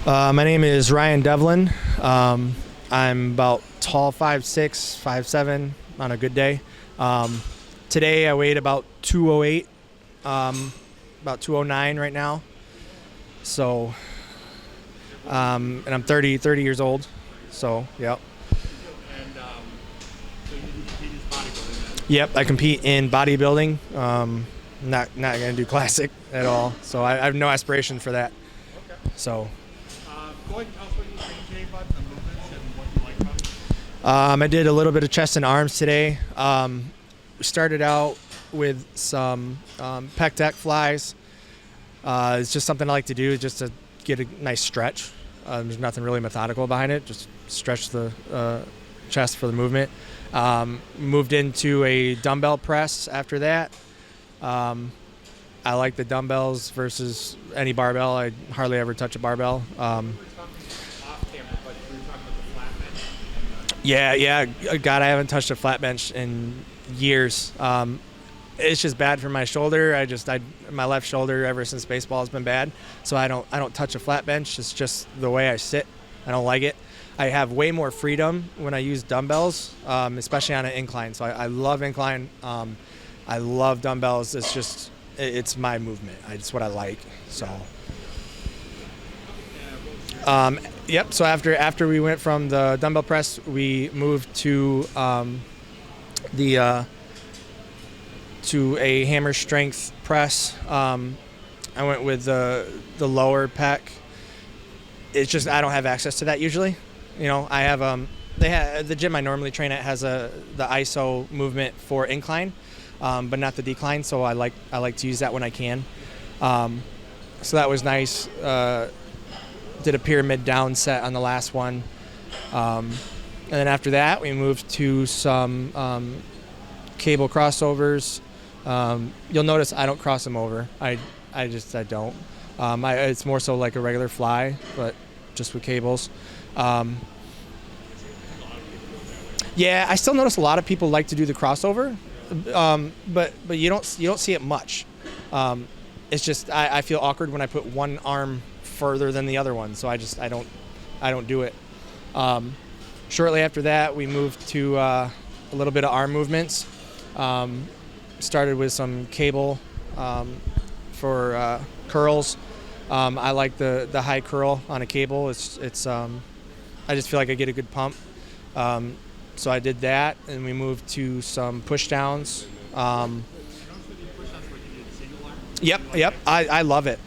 My name is Ryan Devlin. I'm about tall 5'6", 5'7" on a good day. Today I weighed about 208, about 209 right now. So, and I'm 30 years old. So, yep. And so you compete in bodybuilding then? Yep, I compete in bodybuilding. Not gonna do classic at all. So I have no aspiration for that. Okay. So. Go ahead and tell us what you train today, bud, the movements and what you like about it. I did a little bit of chest and arms today. We started out with some Pec Deck Flies. It's just something I like to do just to get a nice stretch. There's nothing really methodical behind it. Just stretch the chest for the movement. Moved into a dumbbell press after that. I like the dumbbells versus any barbell. I hardly ever touch a barbell. Yeah. God, I haven't touched a flat bench in years. It's just bad for my shoulder. My left shoulder ever since baseball has been bad. So I don't touch a flat bench. It's just the way I sit. I don't like it. I have way more freedom when I use dumbbells, especially on an incline. So I love incline. I love dumbbells. It's my movement. It's what I like. So. Yep. So after we went from the dumbbell press, we moved to to a hammer strength press. I went with the lower pec. It's just I don't have access to that usually. You know, I have the gym I normally train at has the ISO movement for incline, but not the decline. So I like to use that when I can. So that was nice. Did a pyramid down set on the last one. And then after that, we moved to some cable crossovers. You'll notice I don't cross them over. I don't. It's more so like a regular fly, but just with cables. Yeah, I still notice a lot of people like to do the crossover, but you don't see it much. It's just I feel awkward when I put one arm further than the other one, so I don't do it. Shortly after that, we moved to a little bit of arm movements. Started with some cable for curls. I like the high curl on a cable. It's I just feel like I get a good pump. So I did that, and we moved to some push downs. Yep. I love it.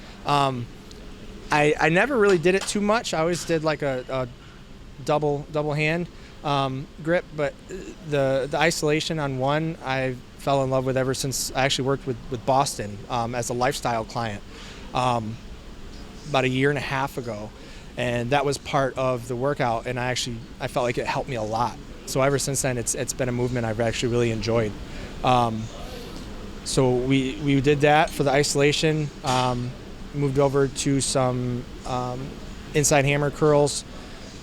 I never really did it too much. I always did like a double hand grip, but the isolation on one I fell in love with ever since I actually worked with Boston as a lifestyle client about a year and a half ago, and that was part of the workout, and I felt like it helped me a lot. So ever since then, it's been a movement I've actually really enjoyed. So we did that for the isolation. Moved over to some inside hammer curls.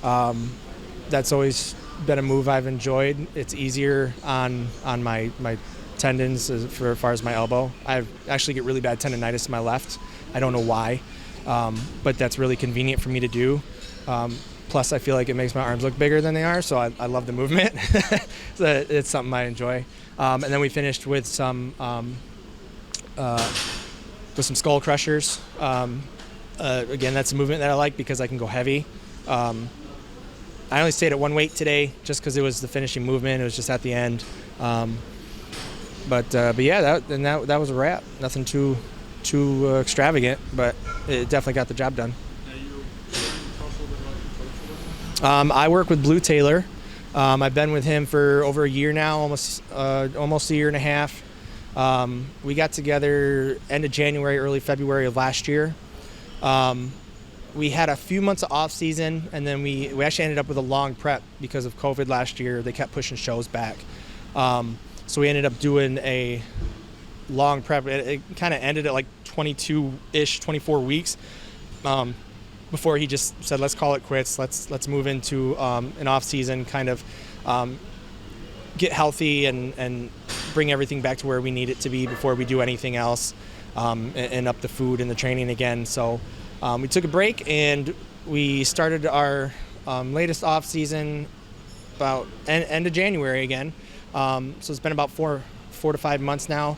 That's always been a move I've enjoyed. It's easier on my tendons as far as my elbow. I actually get really bad tendonitis in my left. I don't know why, but that's really convenient for me to do. Plus, I feel like it makes my arms look bigger than they are, so I love the movement. So it's something I enjoy. And then we finished with some skull crushers. Again, that's a movement that I like because I can go heavy. I only stayed at one weight today just because it was the finishing movement. It was just at the end. But yeah, that was a wrap. Nothing too extravagant, but it definitely got the job done. I work with Blue Taylor. I've been with him for over a year now, almost a year and a half. We got together end of January, early February of last year. We had a few months of off season, and then we actually ended up with a long prep because of COVID last year. They kept pushing shows back. So we ended up doing a long prep. It kind of ended at like 22-ish, 24 weeks. Before he just said, let's call it quits. Let's move into an off season, kind of get healthy and bring everything back to where we need it to be before we do anything else, and up the food and the training again. So We took a break and we started our latest off season about end of January again. So it's been about four to 5 months now.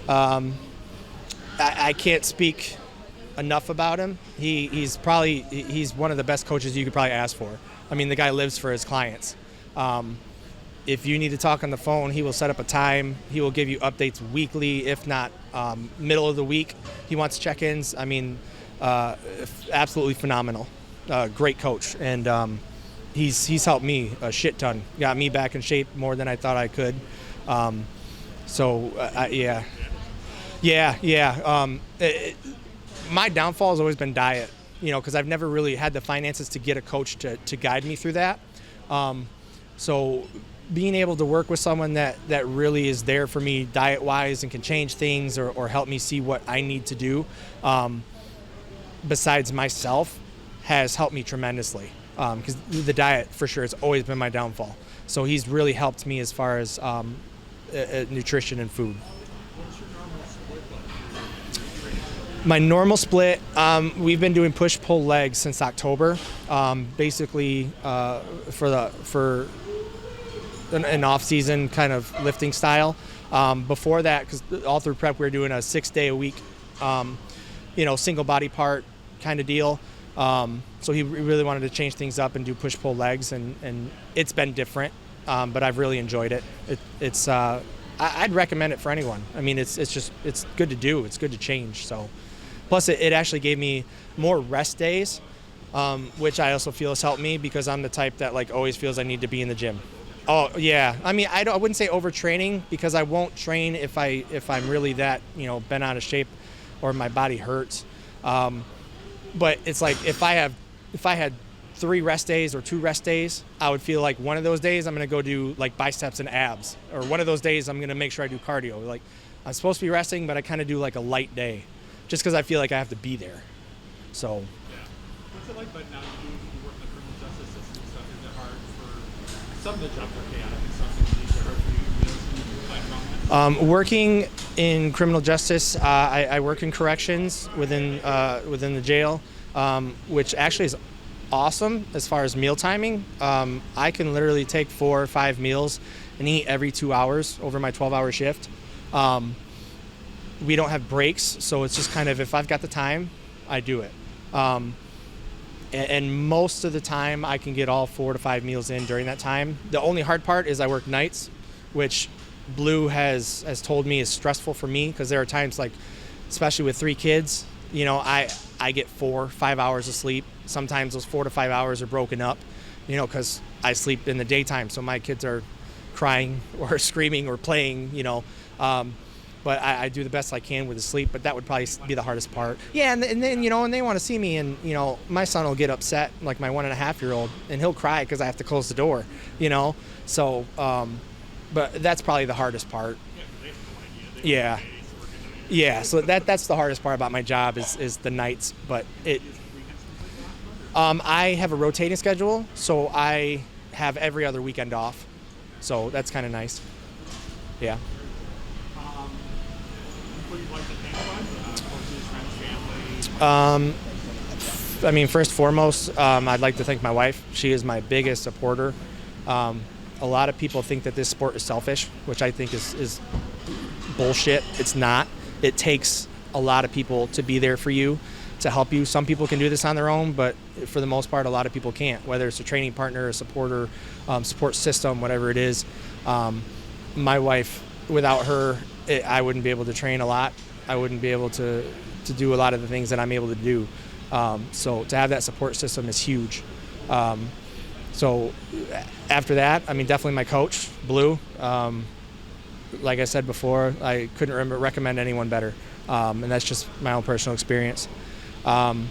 I can't speak enough about him. He's one of the best coaches you could probably ask for. I mean, the guy lives for his clients. If you need to talk on the phone, he will set up a time. He will give you updates weekly, if not middle of the week. He wants check-ins. I mean, absolutely phenomenal. Great coach, and he's helped me a shit ton. Got me back in shape more than I thought I could. My downfall has always been diet, because I've never really had the finances to get a coach to guide me through that. So being able to work with someone that really is there for me diet-wise and can change things or help me see what I need to do, besides myself, has helped me tremendously. Because the diet, for sure, has always been my downfall. So he's really helped me as far as nutrition and food. What's your normal split like? My normal split, we've been doing push-pull legs since October, basically for an off-season kind of lifting style. Before that, because all through prep we were doing a 6-day-a-week, single body part kind of deal. So he really wanted to change things up and do push-pull legs, and it's been different, but I've really enjoyed it. I'd recommend it for anyone. I mean, it's good to do. It's good to change. So, plus it actually gave me more rest days, which I also feel has helped me because I'm the type that always feels I need to be in the gym. Oh yeah, I mean I wouldn't say overtraining because I won't train if I'm really that bent out of shape or my body hurts. But it's like if I had 3 rest days or 2 rest days, I would feel like one of those days I'm gonna go do biceps and abs, or one of those days I'm gonna make sure I do cardio. I'm supposed to be resting, but I kind of do a light day, just because I feel like I have to be there. So. Yeah. What's it like? But now you work in the criminal justice system and stuff. Is it hard for some of the jobs are chaotic and some things are hard for you? Find around that? Working in criminal justice, I work in corrections within the jail, which actually is awesome as far as meal timing. I can literally take 4 or 5 meals and eat every 2 hours over my 12-hour shift. We don't have breaks, so it's just kind of if I've got the time, I do it. And most of the time I can get all 4 to 5 meals in during that time. The only hard part is I work nights, which Blue has told me is stressful for me because there are times especially with 3 kids, I get 4 or 5 hours of sleep. Sometimes those 4 to 5 hours are broken up, because I sleep in the daytime. So my kids are crying or screaming or playing, but I do the best I can with the sleep, but that would probably be the hardest part. Yeah, and then, and they want to see me, and, my son will get upset, my 1.5-year-old, and he'll cry because I have to close the door, So, but that's probably the hardest part. Yeah. Yeah, so that's the hardest part about my job is the nights, but I have a rotating schedule, so I have every other weekend off, so that's kind of nice. Yeah. Who you'd like to thank, coaches, friends, family? I mean, first and foremost, I'd like to thank my wife. She is my biggest supporter. A lot of people think that this sport is selfish, which I think is bullshit. It's not. It takes a lot of people to be there for you, to help you. Some people can do this on their own, but for the most part, a lot of people can't, whether it's a training partner, a supporter, support system, whatever it is. My wife, without her, I wouldn't be able to train a lot. I wouldn't be able to do a lot of the things that I'm able to do. So to have that support system is huge. So after that, I mean, definitely my coach, Blue. Like I said before, I couldn't recommend anyone better. And that's just my own personal experience. And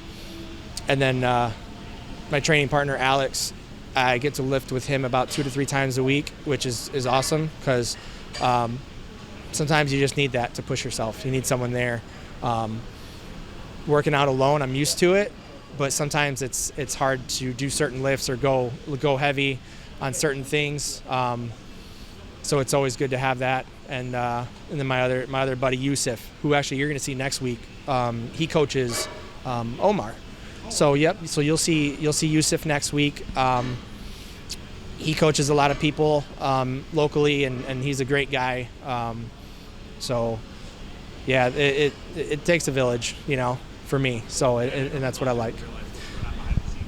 then my training partner, Alex, I get to lift with him about 2 to 3 times a week, which is awesome because sometimes you just need that to push yourself. You need someone there. Working out alone, I'm used to it, but sometimes it's hard to do certain lifts or go heavy on certain things. So it's always good to have that. And then my other buddy Yusuf, who actually you're going to see next week, he coaches Omar. So yep. So you'll see Yusuf next week. He coaches a lot of people locally, and he's a great guy. So yeah, it takes a village, for me. So and that's what I like.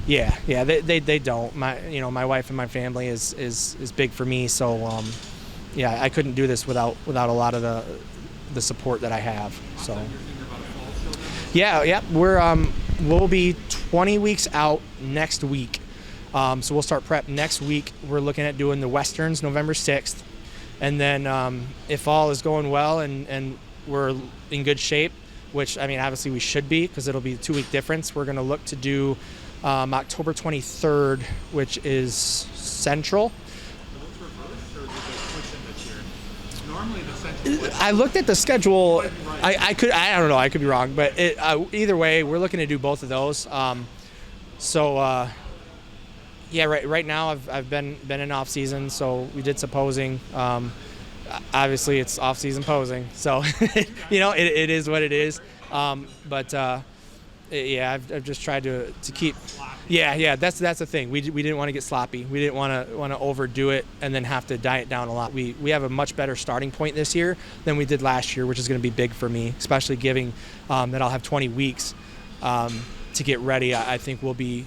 Yeah, they don't. My wife and my family is big for me. So yeah, I couldn't do this without a lot of the support that I have. So yeah, we'll be 20 weeks out next week. So we'll start prep next week. We're looking at doing the Westerns November 6th. And then if all is going well and we're in good shape, which, obviously we should be because it'll be a 2-week difference, we're going to look to do October 23rd, which is Central. I looked at the schedule. I don't know. I could be wrong. But either way, we're looking to do both of those. Yeah, right now I've been in off season, so we did some posing. Obviously, it's off season posing, so it is what it is. Yeah, I've just tried to keep. Yeah, that's the thing. We didn't want to get sloppy. We didn't want to overdo it and then have to diet down a lot. We have a much better starting point this year than we did last year, which is going to be big for me, especially giving that I'll have 20 weeks to get ready. I think we'll be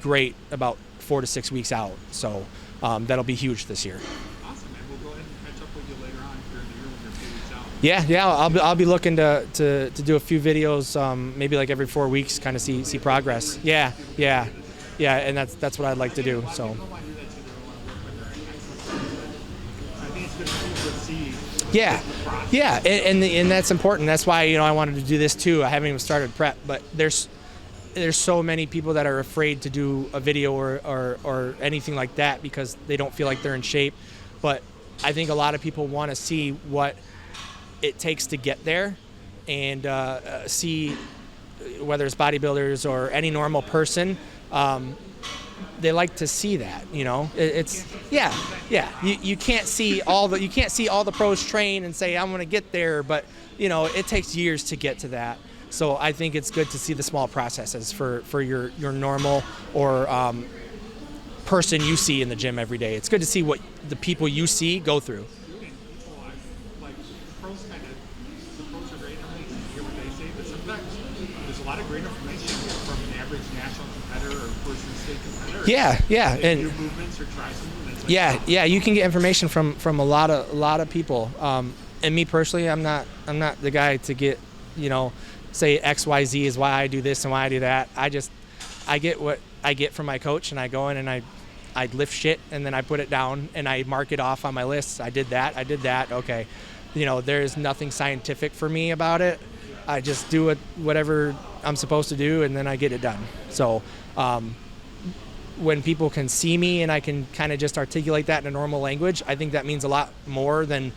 great about 4 to 6 weeks out. So that'll be huge this year. Awesome, man. We'll go ahead and catch up with you later on during the year when you're 2 weeks out. Yeah. I'll be looking to do a few videos, maybe like every 4 weeks, kind of see progress. Yeah, and that's what I'd like to do. So. Yeah, and that's important. That's why I wanted to do this too. I haven't even started prep, but there's so many people that are afraid to do a video or anything like that because they don't feel like they're in shape. But I think a lot of people want to see what it takes to get there and see whether it's bodybuilders or any normal person. They like to see that, it's you can't see all the pros train and say I'm going to get there, but it takes years to get to that. So I think it's good to see the small processes for your normal or person you see in the gym every day. It's good to see what the people you see go through. Pros are great. Everybody can hear what they say, but sometimes there's a lot of great information from an average national competitor or person state competitor. Yeah, and do movements or try some movements. Yeah. You can get information from a lot of people. And me personally, I'm not the guy to get say XYZ is why I do this and why I do that. I get what I get from my coach, and I go in and I lift shit, and then I put it down and I mark it off on my list. I did that. Okay. There's nothing scientific for me about it. I just do whatever I'm supposed to do, and then I get it done. So when people can see me and I can kind of just articulate that in a normal language, I think that means a lot more than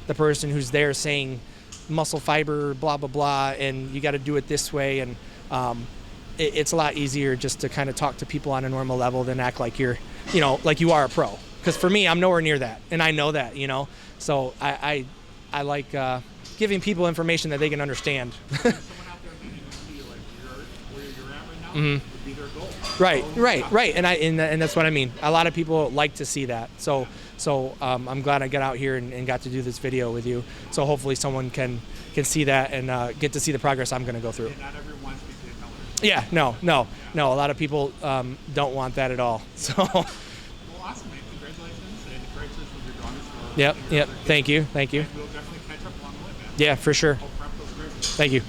the person who's there saying muscle fiber, blah, blah, blah, and you got to do it this way. And it's a lot easier just to kind of talk to people on a normal level than act like you're, like you are a pro. Because for me, I'm nowhere near that, and I know that, So I like giving people information that they can understand. Someone out there that you feel like where you're at right now would be their goal. Right. And that's what I mean. A lot of people like to see that. So I'm glad I got out here and got to do this video with you. So hopefully someone can see that and get to see the progress I'm going to go through. And not everyone wants to be a color. Yeah, no. A lot of people don't want that at all. So. Well, awesome, man. Congratulations, and congratulations with your daughters. Yep. Thank you. And we'll definitely catch up along the way, man. Yeah, for sure. Hope prep goes great. Thank you.